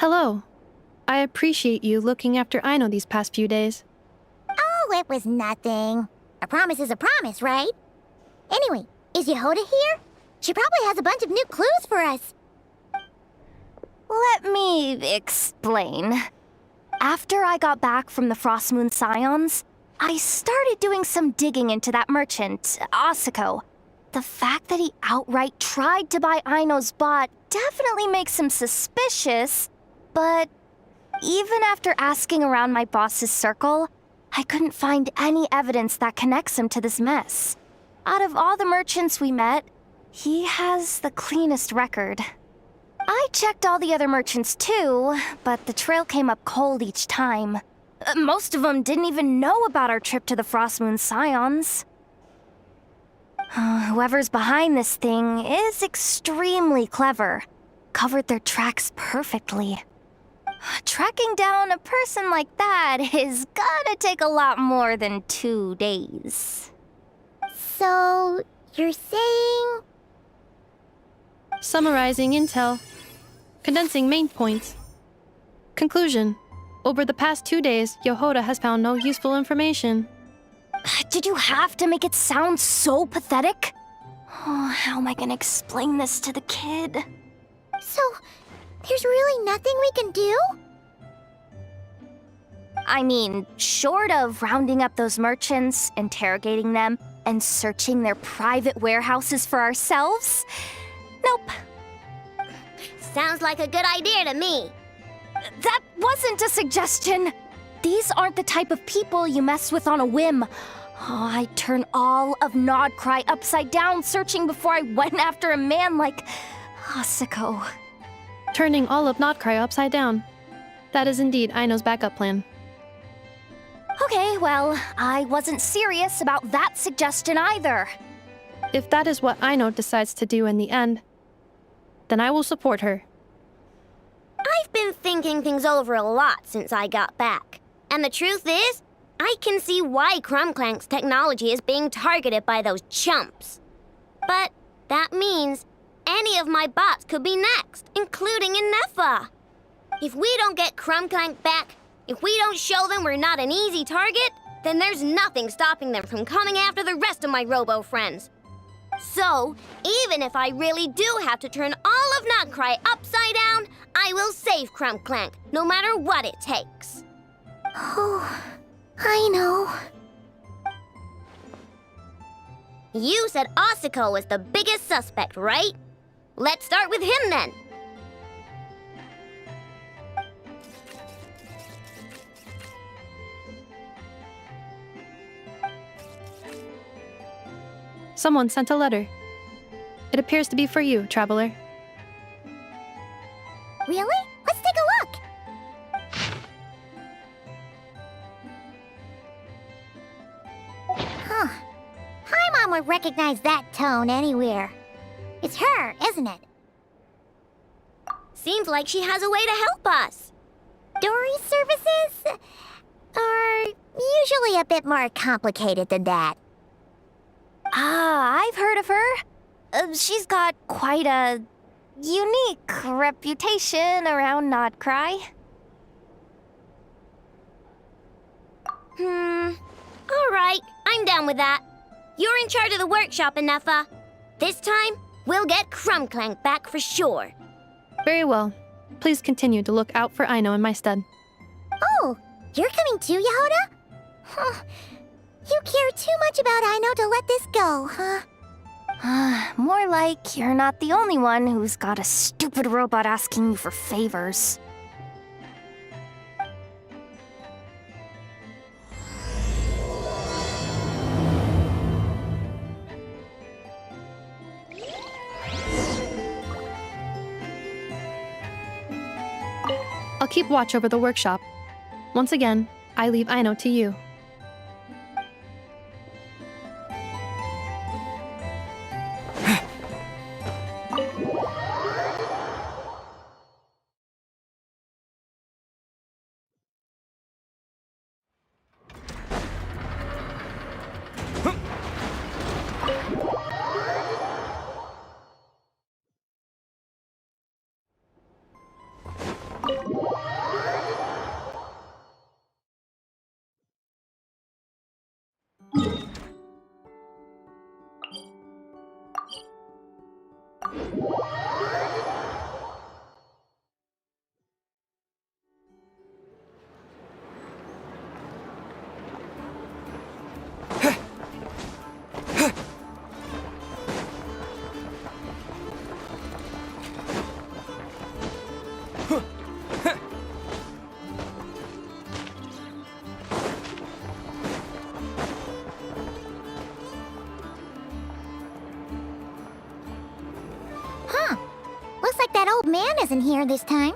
Hello. I appreciate you looking after Aino these past few days. Oh, it was nothing. A promise is a promise, right? Anyway, is Yehoda here? She probably has a bunch of new clues for us. Let me explain. After I got back from the Frost Moon Scions, I started doing some digging into that merchant, Asako. The fact that he outright tried to buy Aino's bot definitely makes him suspicious, but even after asking around my boss's circle, I couldn't find any evidence that connects him to this mess. Out of all the merchants we met, he has the cleanest record. I checked all the other merchants too, but the trail came up cold each time. Most of them didn't even know about our trip to the Frost Moon Scions. Whoever's behind this thing is extremely clever. Covered their tracks perfectly. Tracking down a person like that is gonna take a lot more than 2 days. So, you're saying... Summarizing intel. Condensing main points. Conclusion. Over the past 2 days, Yehoda has found no useful information. Did you have to make it sound so pathetic? Oh, how am I gonna explain this to the kid? So, there's really nothing we can do? I mean, short of rounding up those merchants, interrogating them, and searching their private warehouses for ourselves? Nope. Sounds like a good idea to me. That wasn't a suggestion. These aren't the type of people you mess with on a whim. Oh, I'd turn all of Krai upside down searching before I went after a man like Asako. Turning all of Krai upside down. That is indeed Aino's backup plan. Okay, well, I wasn't serious about that suggestion either. If that is what Aino decides to do in the end, then I will support her. I've been thinking things over a lot since I got back. And the truth is, I can see why Crumclank's technology is being targeted by those chumps. But that means any of my bots could be next, including Inefa. If we don't get Crumclank back, if we don't show them we're not an easy target, then there's nothing stopping them from coming after the rest of my robo-friends. So, even if I really do have to turn all of Krai upside down, I will save Crumclank, no matter what it takes. Oh, I know. You said Asako was the biggest suspect, right? Let's start with him then. Someone sent a letter. It appears to be for you, traveler. Really? Let's take a look. Huh. Paimon would recognize that tone anywhere. It's her, isn't it? Seems like she has a way to help us. Dory's services are usually a bit more complicated than that. I've heard of her. She's got quite a unique reputation around Krai. All right, I'm down with that. You're in charge of the workshop, Inefa. This time, we'll get Crumclank back for sure. Very well. Please continue to look out for Aino in my stead. Oh, you're coming too, Yehoda? Huh. You care too much about Aino to let this go, huh? More like you're not the only one who's got a stupid robot asking you for favors. I'll keep watch over the workshop. Once again, I leave Aino to you. isn't here this time.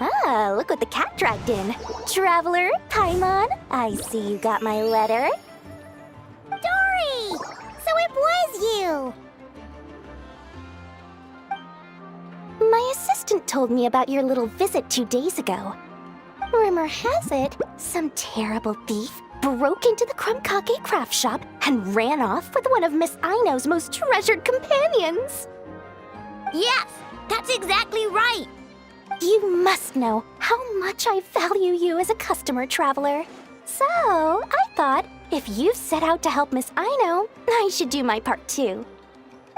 Ah, look what the cat dragged in. Traveler, Paimon, I see you got my letter. Dory! So it was you! My assistant told me about your little visit 2 days ago. Rumor has it, some terrible thief broke into the Krumkake craft shop and ran off with one of Miss Aino's most treasured companions. Yes, that's exactly right! You must know how much I value you as a customer, Traveler. So, I thought, if you set out to help Miss Aino, I should do my part too.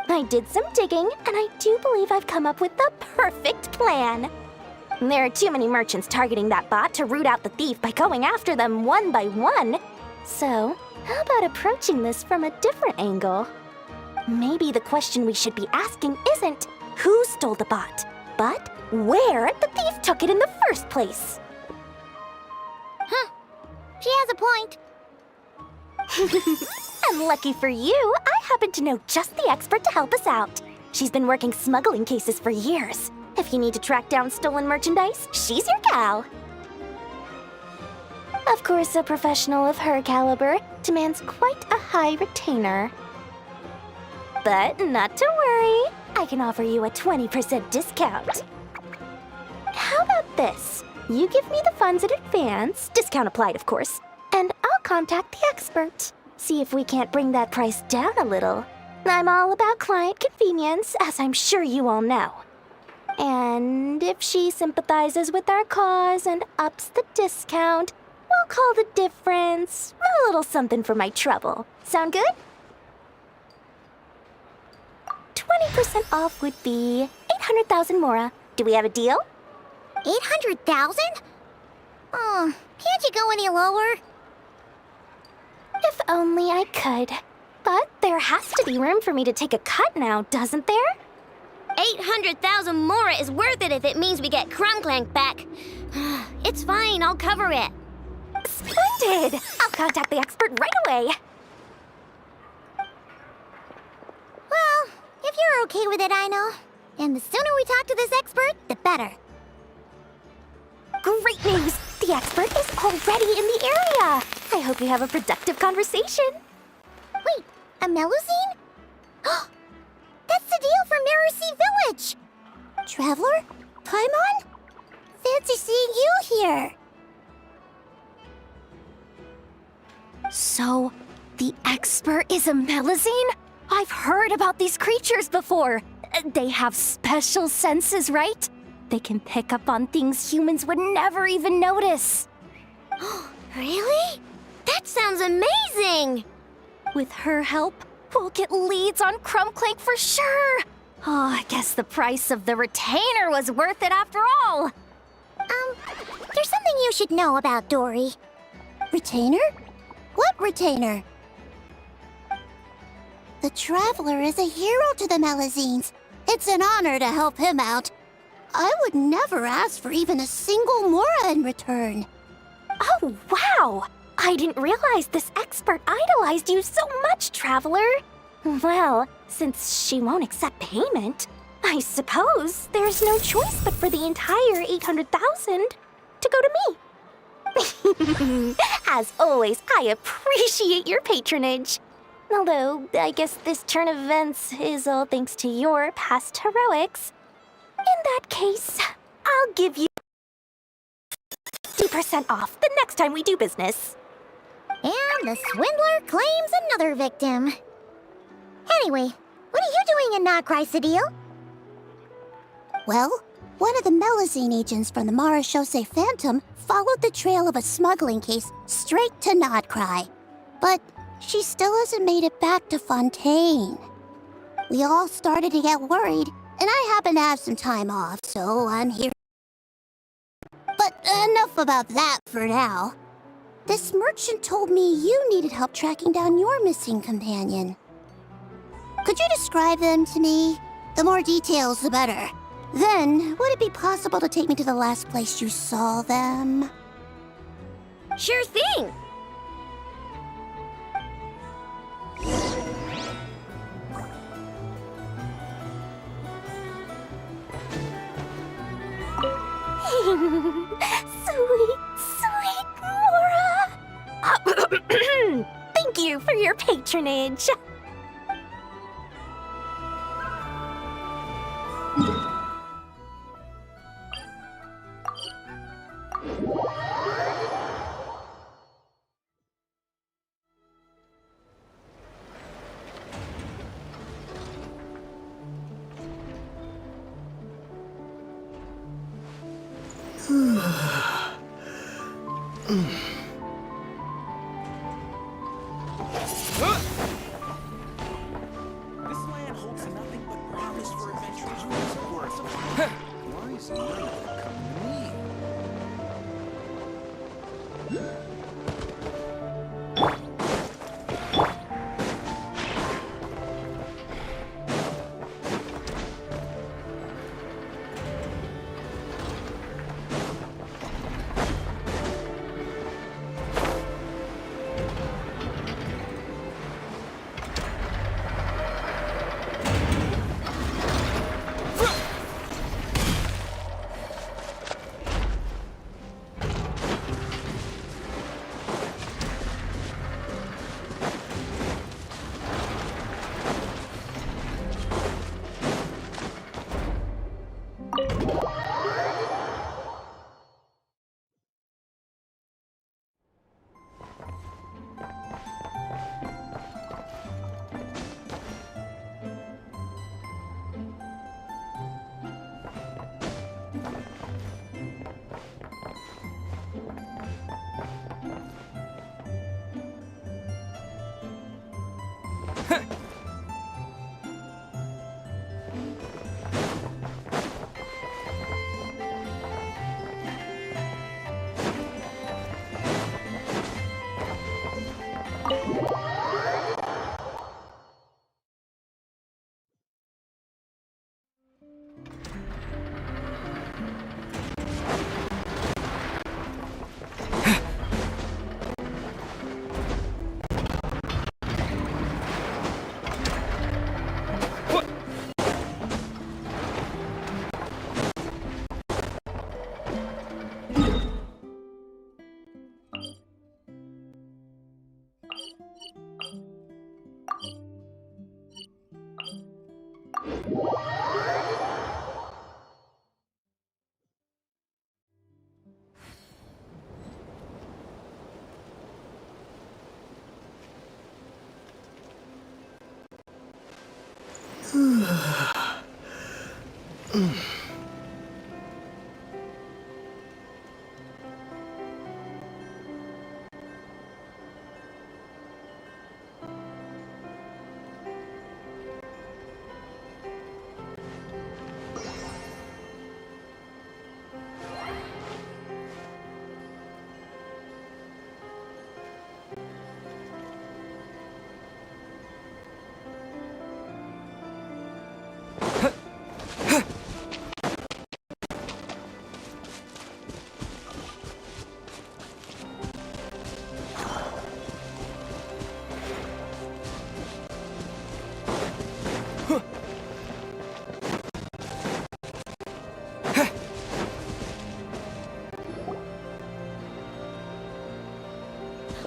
I did some digging, and I do believe I've come up with the perfect plan. There are too many merchants targeting that bot to root out the thief by going after them one by one. So, how about approaching this from a different angle? Maybe the question we should be asking isn't who stole the bot, but where the thief took it in the first place. She has a point. And lucky for you, I happen to know just the expert to help us out. She's been working smuggling cases for years. If you need to track down stolen merchandise, she's your gal. Of course, a professional of her caliber demands quite a high retainer. But not to worry, I can offer you a 20% discount. How about this? You give me the funds in advance, discount applied of course, and I'll contact the expert. See if we can't bring that price down a little. I'm all about client convenience, as I'm sure you all know. And if she sympathizes with our cause and ups the discount, we'll call the difference a little something for my trouble. Sound good? 20% off would be 800,000 mora. Do we have a deal? 800,000? Oh, can't you go any lower? If only I could. But there has to be room for me to take a cut now, doesn't there? 800,000 mora is worth it if it means we get Krumklank back. It's fine, I'll cover it. Splendid! I'll contact the expert right away. Well, if you're okay with it, I know. And the sooner we talk to this expert, the better. Great news! The expert is already in the area! I hope you have a productive conversation. Wait, a Melusine? That's the deal from Mirror Sea Village! Traveler? Paimon? Fancy seeing you here! So, the expert is a Melusine? I've heard about these creatures before. They have special senses, right? They can pick up on things humans would never even notice. Really? That sounds amazing! With her help, we'll get leads on Krumklank for sure. Oh, I guess the price of the retainer was worth it after all. There's something you should know about Dory. Retainer? What retainer? The Traveler is a hero to the Melusines. It's an honor to help him out. I would never ask for even a single mora in return. Oh, wow! I didn't realize this expert idolized you so much, Traveler. Well, since she won't accept payment, I suppose there's no choice but for the entire 800,000 to go to me. As always, I appreciate your patronage. Although, I guess this turn of events is all thanks to your past heroics. In that case, I'll give you 50% off the next time we do business. And the swindler claims another victim. Anyway, what are you doing in Krai Cedille? Well, one of the Melusine agents from the Marechaussee Phantom followed the trail of a smuggling case straight to Krai. But she still hasn't made it back to Fontaine. We all started to get worried, and I happen to have some time off, so I'm here. But enough about that for now. This merchant told me you needed help tracking down your missing companion. Could you describe them to me? The more details, the better. Then, would it be possible to take me to the last place you saw them? Sure thing! patronage. This land holds nothing but promise for adventures worth. Why is none of it coming to me?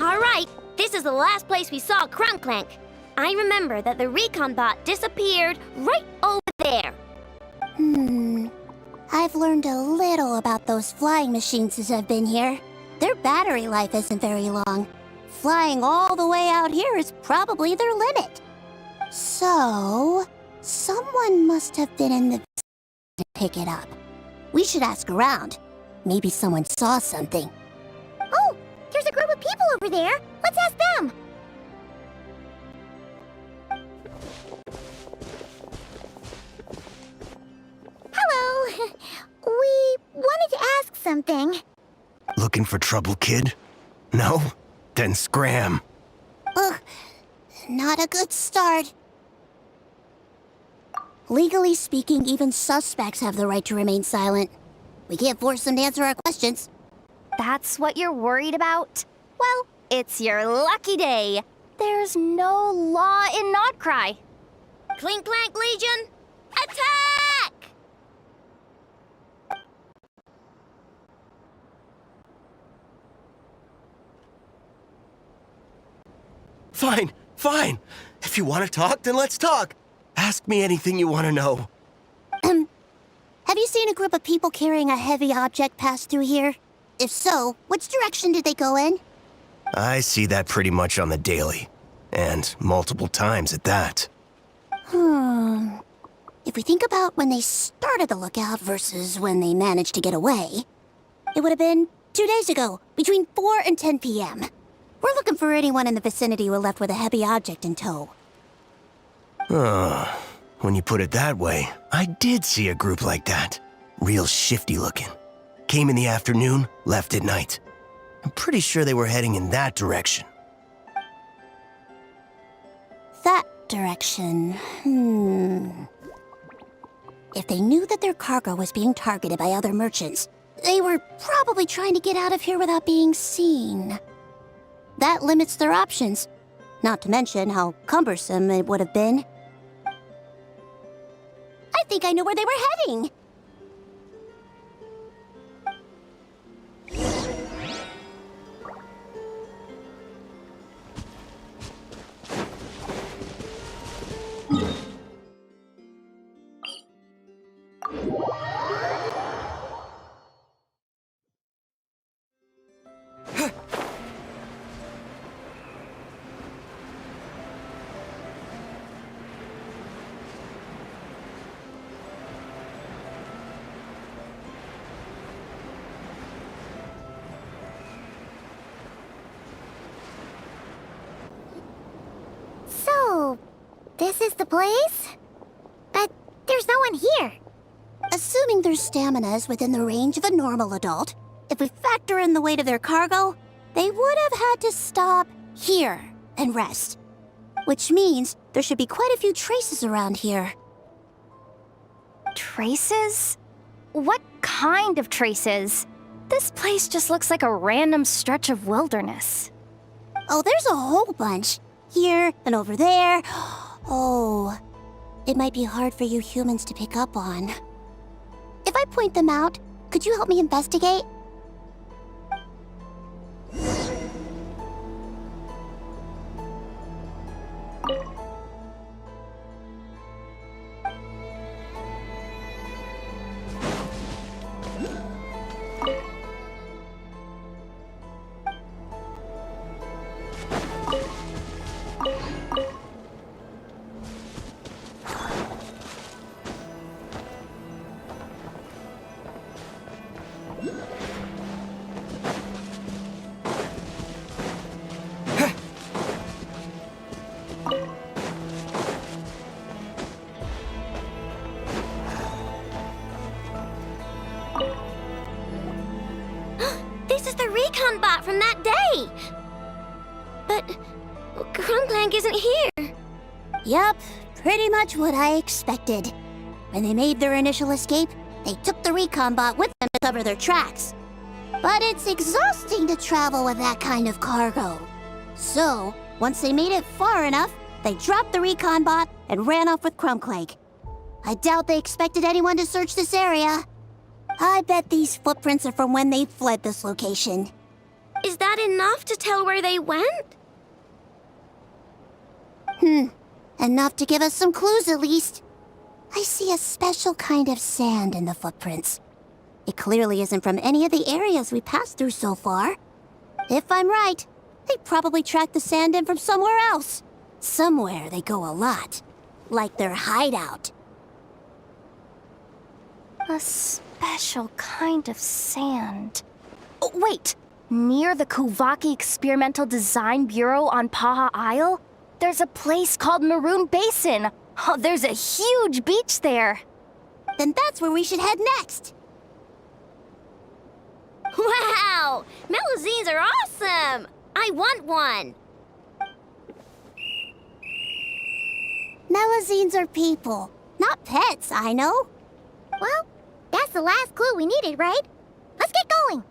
All right, this is the last place we saw Crunklank. I remember that the recon bot disappeared right over there. I've learned a little about those flying machines since I've been here. Their battery life isn't very long. Flying all the way out here is probably their limit. So, someone must have been in the vicinity to pick it up. We should ask around. Maybe someone saw something. Oh, there's a group of people over there. Let's ask them. Hello. We wanted to ask something. Looking for trouble, kid? No? Then scram. Ugh, not a good start. Legally speaking, even suspects have the right to remain silent. We can't force them to answer our questions. That's what you're worried about? Well, it's your lucky day. There's no law in Not Krai. Clink Clank Legion, attack! Fine. Fine. If you want to talk, then let's talk. Ask me anything you want to know. Have you seen a group of people carrying a heavy object pass through here? If so, which direction did they go in? I see that pretty much on the daily. And multiple times at that. If we think about when they started the lookout versus when they managed to get away, it would have been 2 days ago, between 4 and 10 p.m. We're looking for anyone in the vicinity who left with a heavy object in tow. When you put it that way, I did see a group like that. Real shifty looking. Came in the afternoon, left at night. I'm pretty sure they were heading in that direction. That direction, If they knew that their cargo was being targeted by other merchants, they were probably trying to get out of here without being seen. That limits their options, not to mention how cumbersome it would have been. I think I know where they were heading. So, this is the place? But there's no one here. Assuming their stamina is within the range of a normal adult, if we factor in the weight of their cargo, they would have had to stop here and rest. Which means there should be quite a few traces around here. Traces? What kind of traces? This place just looks like a random stretch of wilderness. Oh, there's a whole bunch. Here and over there. Oh, it might be hard for you humans to pick up on. If I point them out, could you help me investigate? This is the recon bot from that day! But Krumklank isn't here. Yup, pretty much what I expected. When they made their initial escape, they took the recon bot with them to cover their tracks. But it's exhausting to travel with that kind of cargo. So, once they made it far enough, they dropped the recon bot and ran off with Krumklank. I doubt they expected anyone to search this area. I bet these footprints are from when they fled this location. Is that enough to tell where they went? Enough to give us some clues at least. I see a special kind of sand in the footprints. It clearly isn't from any of the areas we passed through so far. If I'm right, they probably tracked the sand in from somewhere else. Somewhere they go a lot. Like their hideout. A special kind of sand. Oh, wait! Near the Kuvaki Experimental Design Bureau on Paha Isle, there's a place called Maroon Basin. Oh, there's a huge beach there. Then that's where we should head next. Wow! Melazines are awesome! I want one! Melazines are people, not pets, I know. Well, that's the last clue we needed, right? Let's get going!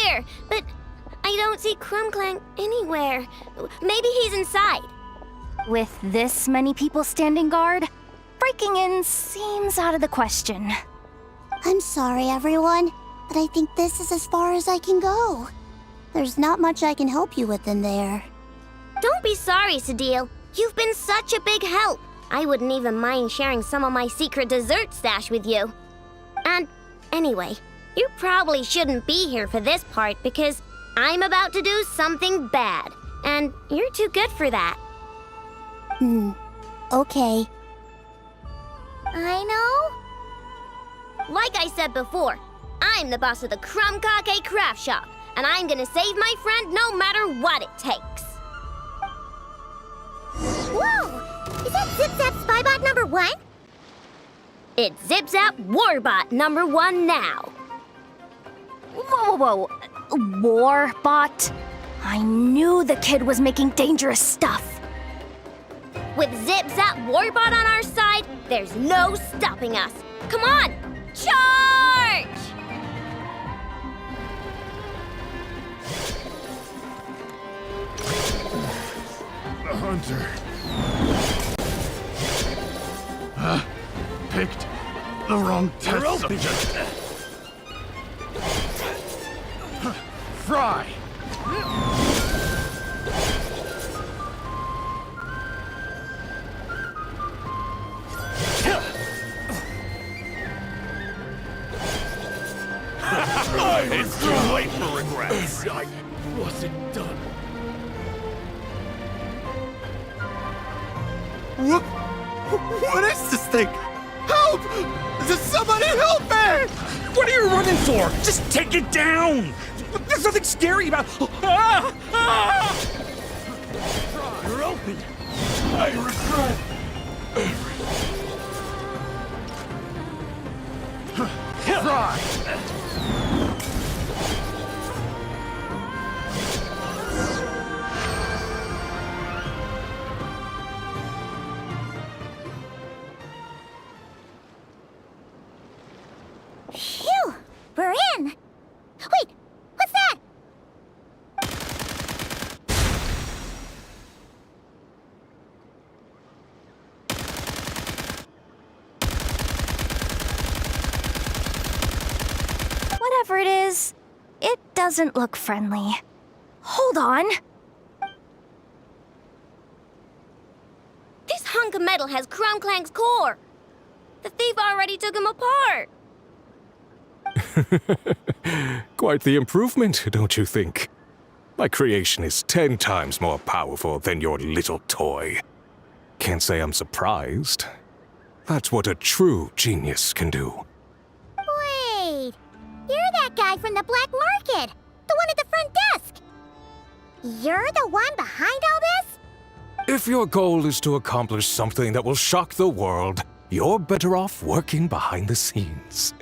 here, but I don't see Crumclank anywhere. Maybe he's inside. With this many people standing guard, breaking in seems out of the question. I'm sorry, everyone, but I think this is as far as I can go. There's not much I can help you with in there. Don't be sorry, Sadil. You've been such a big help. I wouldn't even mind sharing some of my secret dessert stash with you. And anyway, you probably shouldn't be here for this part because I'm about to do something bad, and you're too good for that. Okay. I know. Like I said before, I'm the boss of the Crumcake Craft Shop, and I'm gonna save my friend no matter what it takes. Whoa! Is that Zip Zap Spybot number 1? It's Zip Zap Warbot number 1 now. Whoa. Warbot? I knew the kid was making dangerous stuff. With Zip Zap Warbot on our side, there's no stopping us. Come on, charge! The hunter. Picked the wrong test subject. Fry! It's too late for regrets. I wasn't done. What is this thing? Help! Does somebody help me? What are you running for? Just take it down! There's nothing scary about... Ah! Ah! You're open. I regret Fry! Phew! We're in! Wait! What's that? Whatever it is, it doesn't look friendly. Hold on. This hunk of metal has Crumclank's core. The thief already took him apart. Quite the improvement, don't you think? My creation is 10 times more powerful than your little toy. Can't say I'm surprised. That's what a true genius can do. Wait! You're that guy from the black market! The one at the front desk! You're the one behind all this? If your goal is to accomplish something that will shock the world, you're better off working behind the scenes.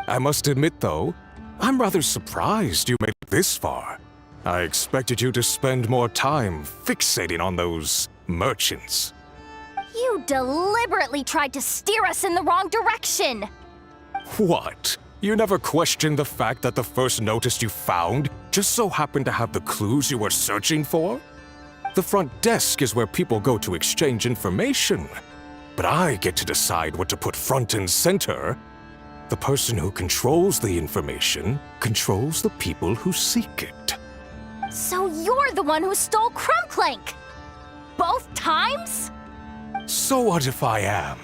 I must admit, though, I'm rather surprised you made it this far. I expected you to spend more time fixating on those merchants. You deliberately tried to steer us in the wrong direction. What? You never questioned the fact that the first notice you found just so happened to have the clues you were searching for? The front desk is where people go to exchange information. But I get to decide what to put front and center. The person who controls the information controls the people who seek it. So you're the one who stole Crumclank! Both times? So what if I am?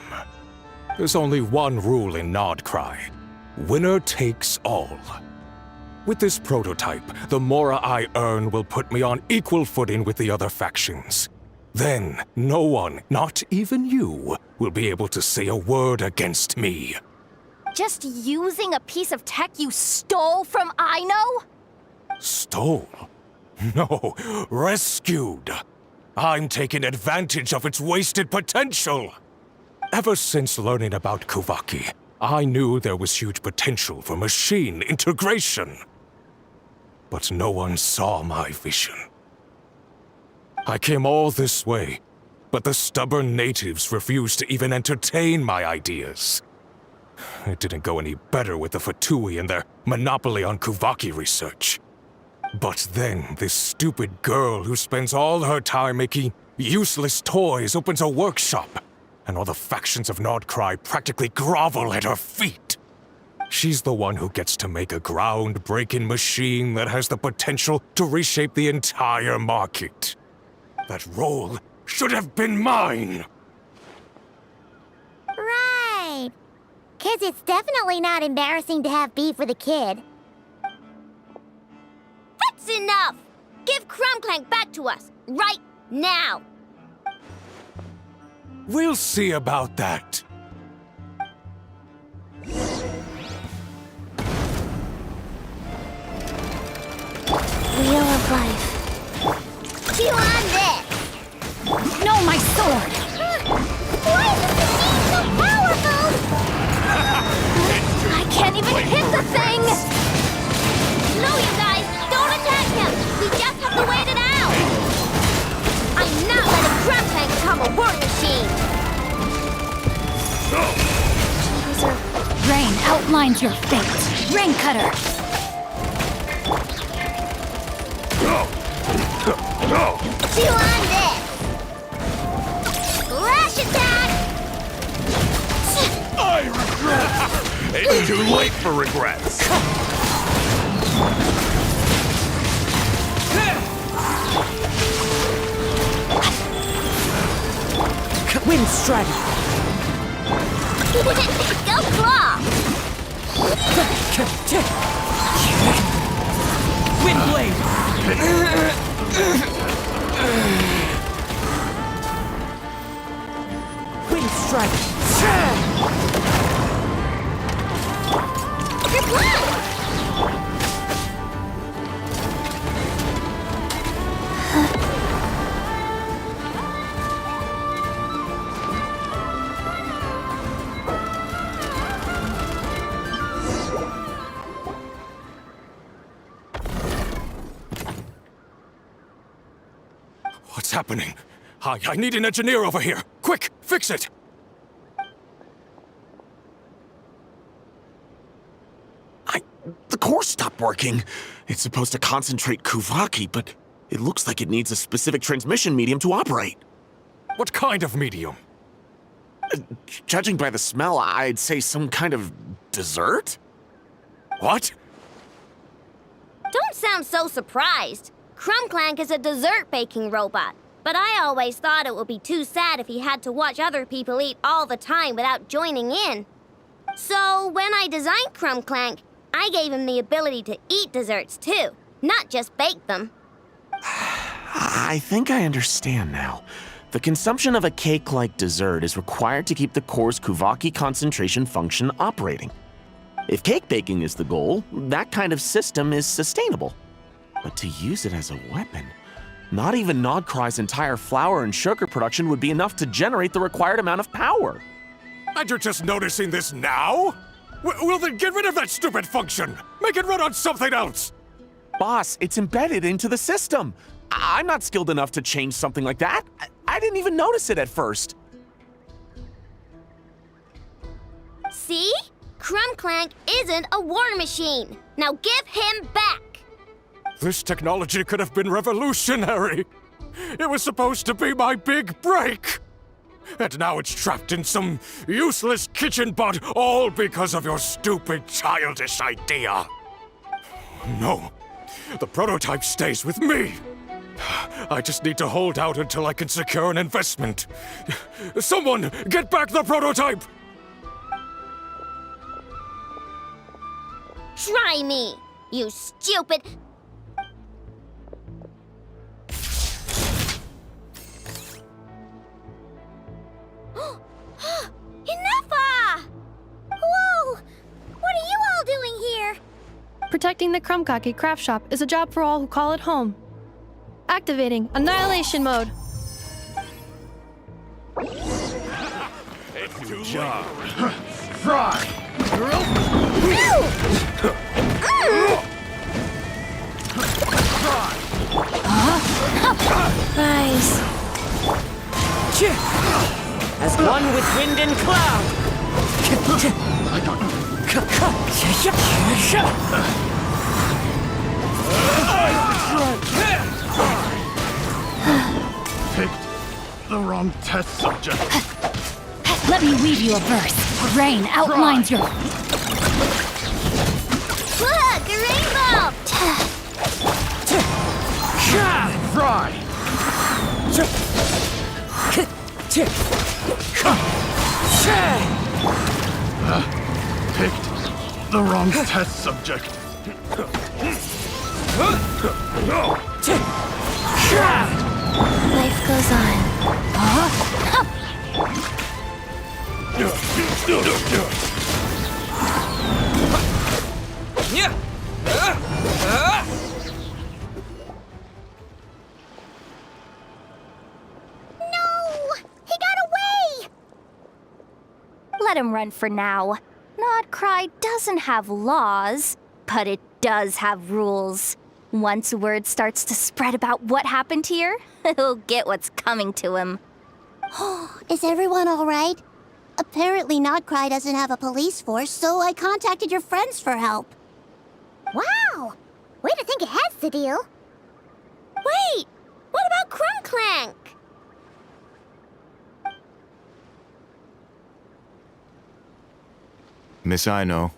There's only one rule in Krai. Winner takes all. With this prototype, the mora I earn will put me on equal footing with the other factions. Then, no one, not even you, will be able to say a word against me. Just using a piece of tech you stole from Aino? Stole? No, rescued. I'm taking advantage of its wasted potential. Ever since learning about Kuvaki, I knew there was huge potential for machine integration. But no one saw my vision. I came all this way, but the stubborn natives refused to even entertain my ideas. It didn't go any better with the Fatui and their monopoly on Kuvaki research. But then, this stupid girl who spends all her time making useless toys opens a workshop, and all the factions of Krai practically grovel at her feet. She's the one who gets to make a groundbreaking machine that has the potential to reshape the entire market. That role should have been mine! Right. 'Cause it's definitely not embarrassing to have beef with a kid. That's enough! Give Crumclank back to us, right now! We'll see about that. Wheel of life. Chew on this! No, my sword! Why is this machine so powerful? I can't even hit the thing! No, you guys! Don't attack him! We just have to wait it out! I'm not letting Crumclank become a war machine! Rain outlines your fate. Rain Cutter. Chew on this! Flash attack! I regret! It's too late for regrets! Wind Strike! Go claw! Wind Blade! Wind Strike! Reply! What's happening? I need an engineer over here! Quick, fix it! The core stopped working. It's supposed to concentrate Kuvaki, but it looks like it needs a specific transmission medium to operate. What kind of medium? Judging by the smell, I'd say some kind of dessert? What? Don't sound so surprised. Crumclank is a dessert baking robot, but I always thought it would be too sad if he had to watch other people eat all the time without joining in. So when I designed Crumclank, I gave him the ability to eat desserts too, not just bake them. I think I understand now. The consumption of a cake-like dessert is required to keep the core's Kuvaki concentration function operating. If cake baking is the goal, that kind of system is sustainable. But to use it as a weapon, not even Krai's entire flour and sugar production would be enough to generate the required amount of power. And you're just noticing this now? Well then get rid of that stupid function! Make it run on something else! Boss, it's embedded into the system. I'm not skilled enough to change something like that. I didn't even notice it at first. See? Crumclank isn't a war machine. Now give him back! This technology could have been revolutionary! It was supposed to be my big break! And now it's trapped in some useless kitchen bot, all because of your stupid, childish idea! No, the prototype stays with me! I just need to hold out until I can secure an investment. Someone, get back the prototype! Try me, you stupid... Enough! Whoa! What are you all doing here? Protecting the Krumkaki craft shop is a job for all who call it home. Activating Annihilation Mode. Good job. Krai! You're Rise. As one with wind and cloud! Picked the wrong test subject. Let me read you a verse. Rain outlines your... Look, a rainbow! Fry! Picked the wrong test subject. Life goes on. He got away! Let him run for now. Not Krai doesn't have laws, but it does have rules. Once word starts to spread about what happened here, he'll get what's coming to him. Is everyone all right? Apparently Not Cry doesn't have a police force, so I contacted your friends for help. Wow! Way to think ahead, Sadil. Wait! What about Crumb Clank? Miss Aino,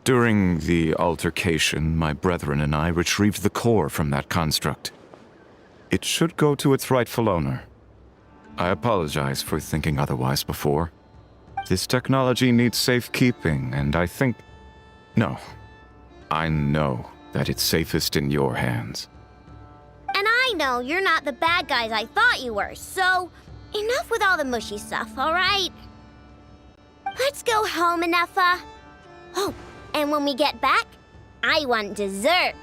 during the altercation, my brethren and I retrieved the core from that construct. It should go to its rightful owner. I apologize for thinking otherwise before. This technology needs safekeeping, and I think... No. I know that it's safest in your hands. And I know you're not the bad guys I thought you were, so enough with all the mushy stuff, all right? Let's go home, Ineffa. Oh, and when we get back, I want dessert.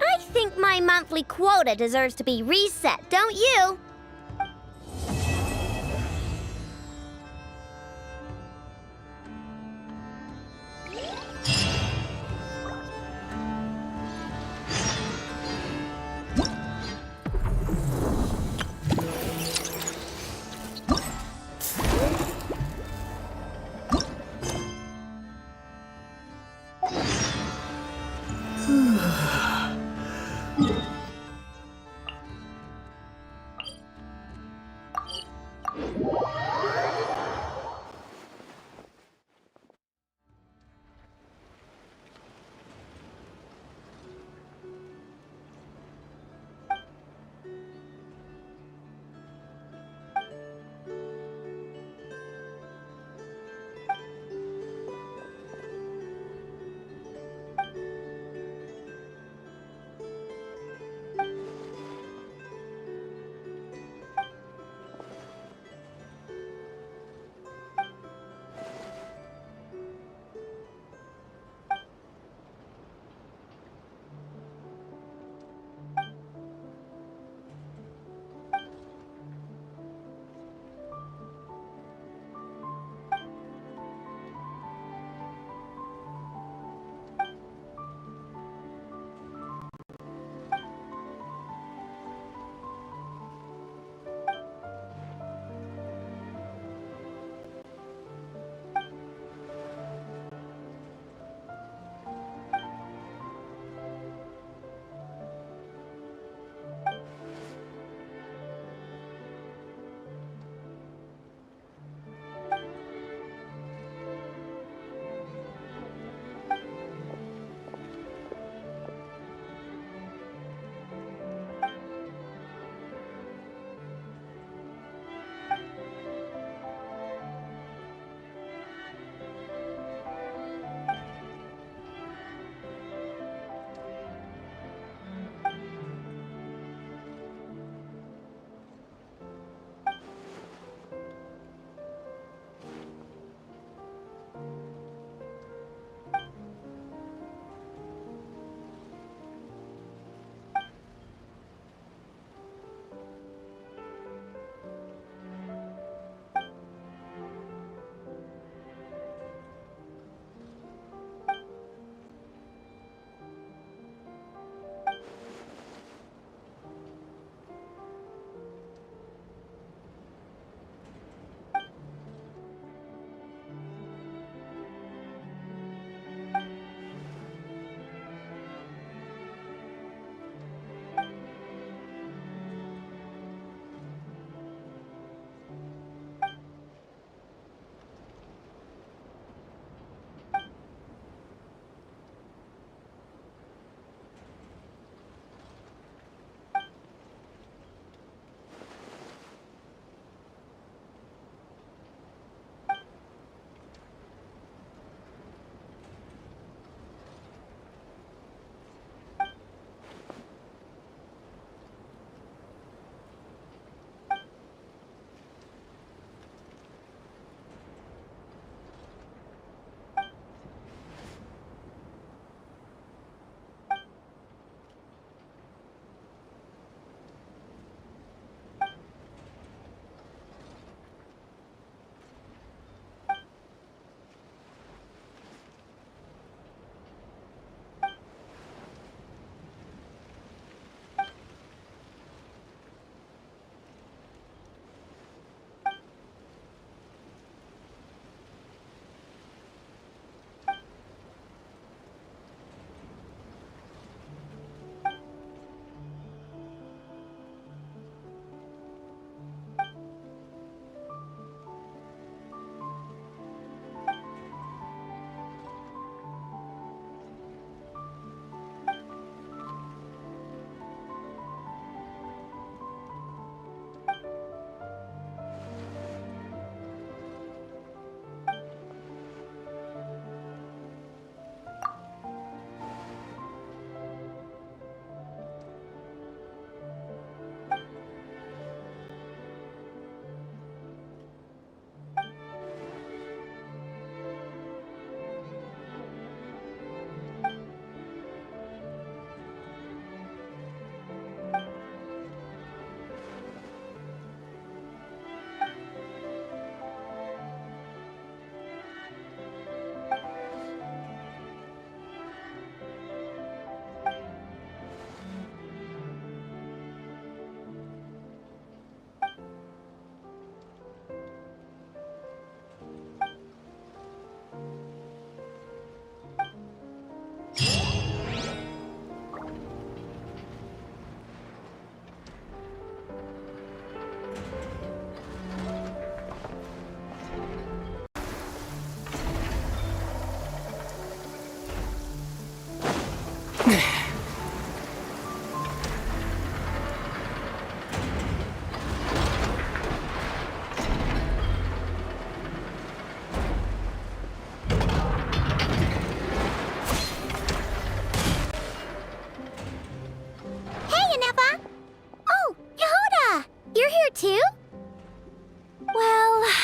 I think my monthly quota deserves to be reset, don't you?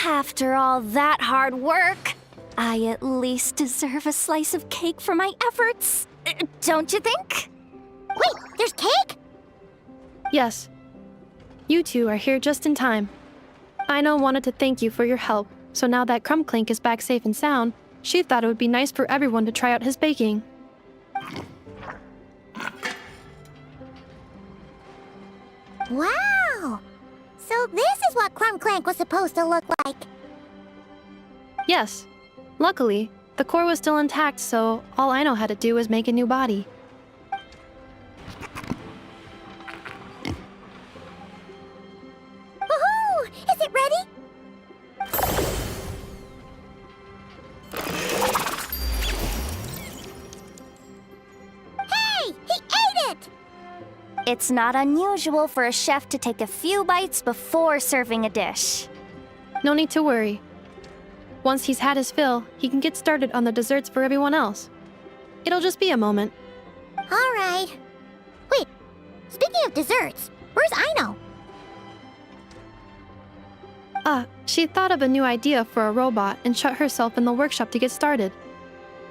After all that hard work, I at least deserve a slice of cake for my efforts. Don't you think? Wait, there's cake? Yes. You two are here just in time. Ino wanted to thank you for your help, so now that Crumbclink is back safe and sound, she thought it would be nice for everyone to try out his baking. Wow! So this is what Crumbclank was supposed to look like. Yes. Luckily, the core was still intact, so all Ino had to do was make a new body. Woohoo! Is it ready? Hey! He ate it! It's not unusual for a chef to take a few bites before serving a dish. No need to worry. Once he's had his fill, he can get started on the desserts for everyone else. It'll just be a moment. All right. Wait, speaking of desserts, where's Ino? She thought of a new idea for a robot and shut herself in the workshop to get started.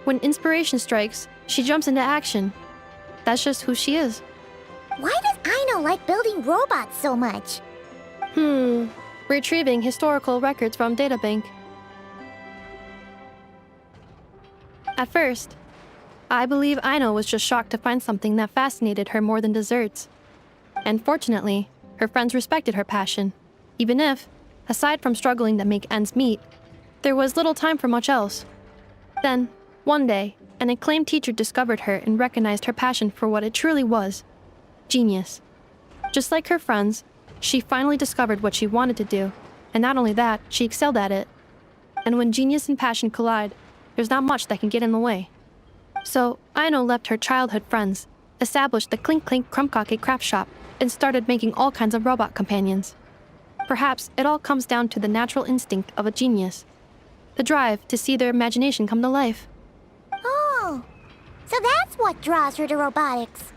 When inspiration strikes, she jumps into action. That's just who she is. Why does Ino like building robots so much? Retrieving historical records from databank. At first, I believe Ino was just shocked to find something that fascinated her more than desserts. And fortunately, her friends respected her passion, even if, aside from struggling to make ends meet, there was little time for much else. Then, one day, an acclaimed teacher discovered her and recognized her passion for what it truly was: genius. Just like her friends, she finally discovered what she wanted to do, and not only that, she excelled at it. And when genius and passion collide, there's not much that can get in the way. So, Ino left her childhood friends, established the Clink Clink Crumbcake craft shop, and started making all kinds of robot companions. Perhaps it all comes down to the natural instinct of a genius, the drive to see their imagination come to life. Oh, so that's what draws her to robotics.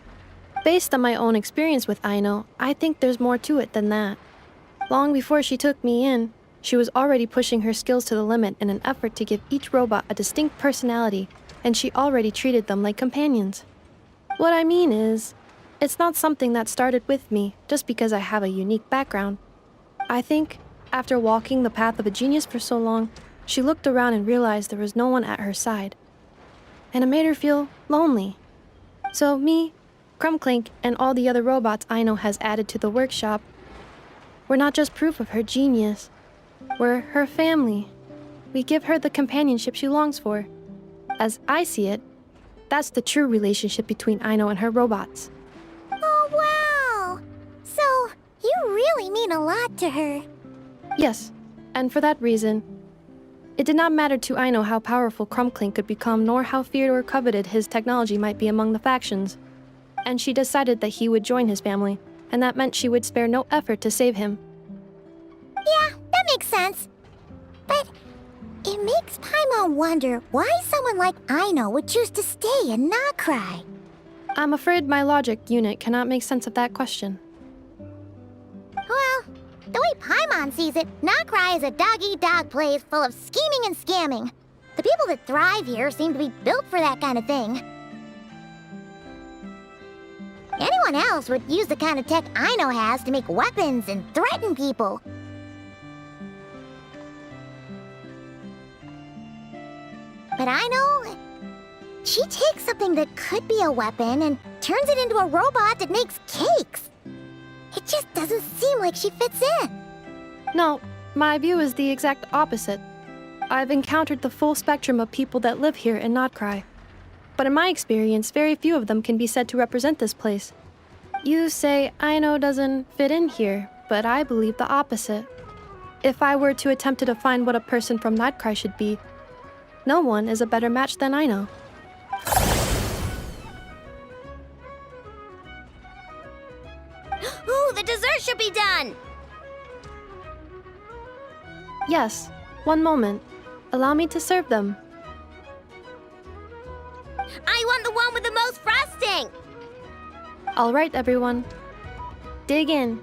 Based on my own experience with Ino, I think there's more to it than that. Long before she took me in, she was already pushing her skills to the limit in an effort to give each robot a distinct personality, and she already treated them like companions. What I mean is, it's not something that started with me just because I have a unique background. I think, after walking the path of a genius for so long, she looked around and realized there was no one at her side. And it made her feel lonely. So me, Crumbclink, and all the other robots Ino has added to the workshop, we're not just proof of her genius. We're her family. We give her the companionship she longs for. As I see it, that's the true relationship between Ino and her robots. Oh, wow! So, you really mean a lot to her. Yes, and for that reason, it did not matter to Ino how powerful Crumbclink could become, nor how feared or coveted his technology might be among the factions. And she decided that he would join his family, and that meant she would spare no effort to save him. Yeah, that makes sense. But it makes Paimon wonder why someone like Ino would choose to stay and not Krai. I'm afraid my logic unit cannot make sense of that question. Well, the way Paimon sees it, Krai is a dog-eat-dog place full of scheming and scamming. The people that thrive here seem to be built for that kind of thing. Anyone else would use the kind of tech Ino has to make weapons and threaten people. But Ino, she takes something that could be a weapon and turns it into a robot that makes cakes. It just doesn't seem like she fits in. No, my view is the exact opposite. I've encountered the full spectrum of people that live here in Krai. But in my experience, very few of them can be said to represent this place. You say Ino doesn't fit in here, but I believe the opposite. If I were to attempt to define what a person from Krai should be, no one is a better match than Ino. Ooh, the dessert should be done! Yes, one moment. Allow me to serve them. I want the one with the most frosting! All right, everyone. Dig in.